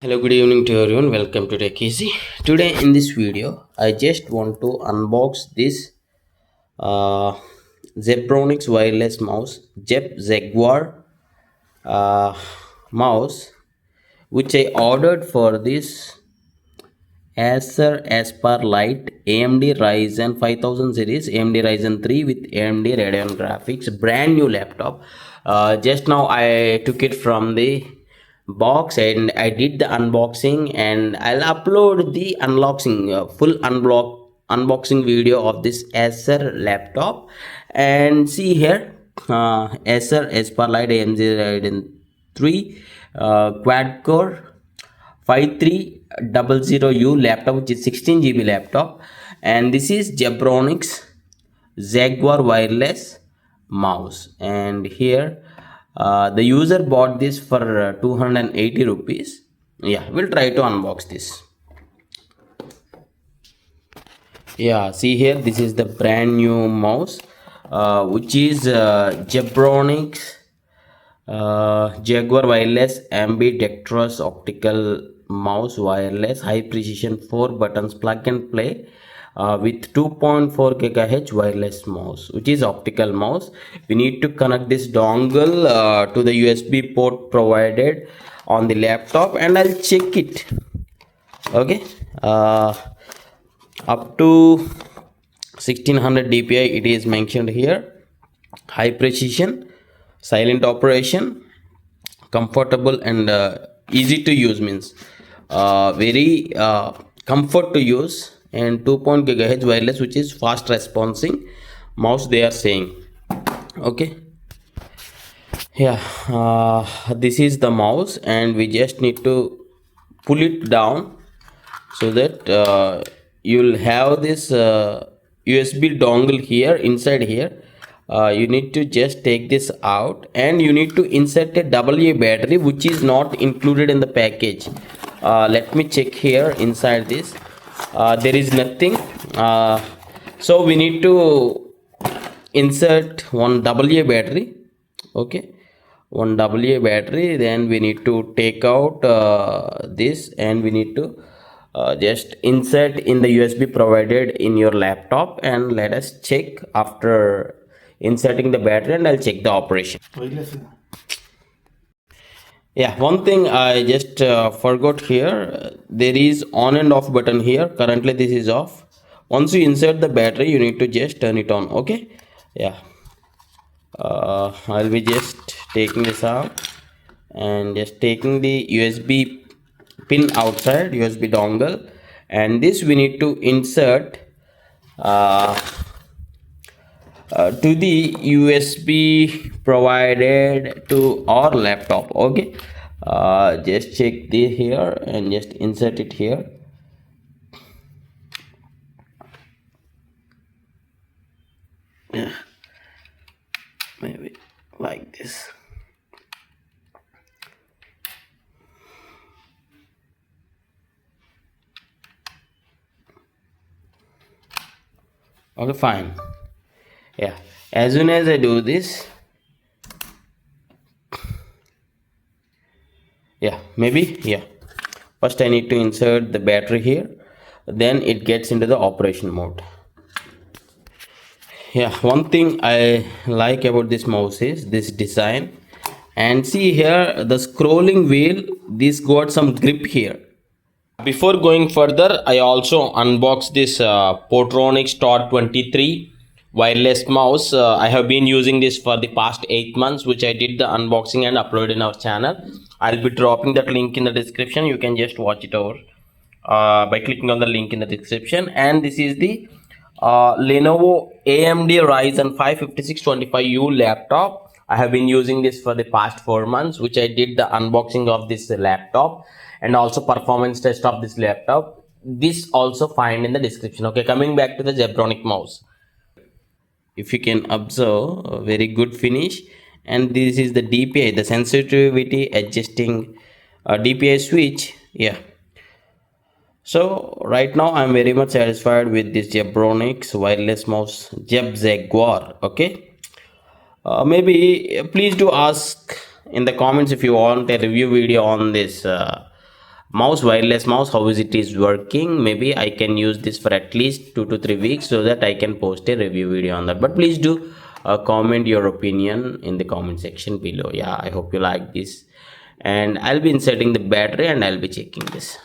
Hello, good evening to everyone. Welcome to Tech Easy. Today in this video, I just want to unbox this uh, ZEBRONICS wireless mouse, Zeb-Jaguar uh, mouse, which I ordered for this Acer Aspire Lite AMD Ryzen 5000 series, AMD Ryzen 3 with AMD Radeon graphics, brand new laptop. Just now I took it from the box and I did the unboxing, and I'll upload the unboxing full unboxing video of this Acer laptop. And see here, Acer Aspire Lite AMD Radeon 3 quad core 5300U laptop, which is 16 GB laptop, and this is ZEBRONICS Jaguar wireless mouse. And here the user bought this for 280 rupees. Yeah, we'll try to unbox this. Yeah, see here, this is the brand new mouse, which is ZEBRONICS Jaguar wireless ambidextrous optical mouse, wireless high precision 4 buttons plug and play with 2.4 GHz wireless mouse, which is optical mouse. We need to connect this dongle to the USB port provided on the laptop, and I'll check it. Okay, up to 1600 dpi it is mentioned here. High precision, silent operation, comfortable, and easy to use, means very comfort to use, and 2.0 GHz wireless, which is fast responding mouse they are saying. Okay, yeah, this is the mouse, and we just need to pull it down so that you'll have this USB dongle here inside here. You need to just take this out, and you need to insert a AA battery, which is not included in the package. Let me check here inside this. There is nothing, so we need to insert one AA battery. Okay, one AA battery. Then we need to take out this, and we need to just insert in the USB provided in your laptop, and let us check after inserting the battery, and I'll check the operation. Yeah, one thing I just forgot here, there is on and off button here. Currently this is off. Once you insert the battery, you need to just turn it on. Okay, yeah, I'll be just taking this out and just taking the USB pin outside, USB dongle, and this we need to insert to the USB provided to our laptop. Okay, just check this here and just insert it here. Yeah, maybe like this. Okay, fine. Yeah, as soon as I do this, yeah, maybe, yeah, first I need to insert the battery here, then it gets into the operation mode. Yeah, one thing I like about this mouse is this design, and see here the scrolling wheel, this got some grip here. Before going further, I also unboxed this Poplaronics Tor 23 wireless mouse. I have been using this for the past 8 months, which I did the unboxing and uploaded in our channel. I'll be dropping that link in the description. You can just watch it over by clicking on the link in the description. And this is the Lenovo AMD Ryzen 5 5625U laptop. I have been using this for the past 4 months, which I did the unboxing of this laptop and also performance test of this laptop. This also find in the description. Okay, coming back to the ZEBRONICS mouse. If you can observe, a very good finish, and this is the DPI, the sensitivity adjusting DPI switch. Yeah, so right now I'm very much satisfied with this ZEBRONICS wireless mouse, Zeb-Jaguar. Okay, maybe please do ask in the comments if you want a review video on this Mouse, wireless mouse, how is it is working? Maybe I can use this for at least 2 to 3 weeks so that I can post a review video on that. But please do comment your opinion in the comment section below. Yeah, I hope you like this, and I'll be inserting the battery and I'll be checking this.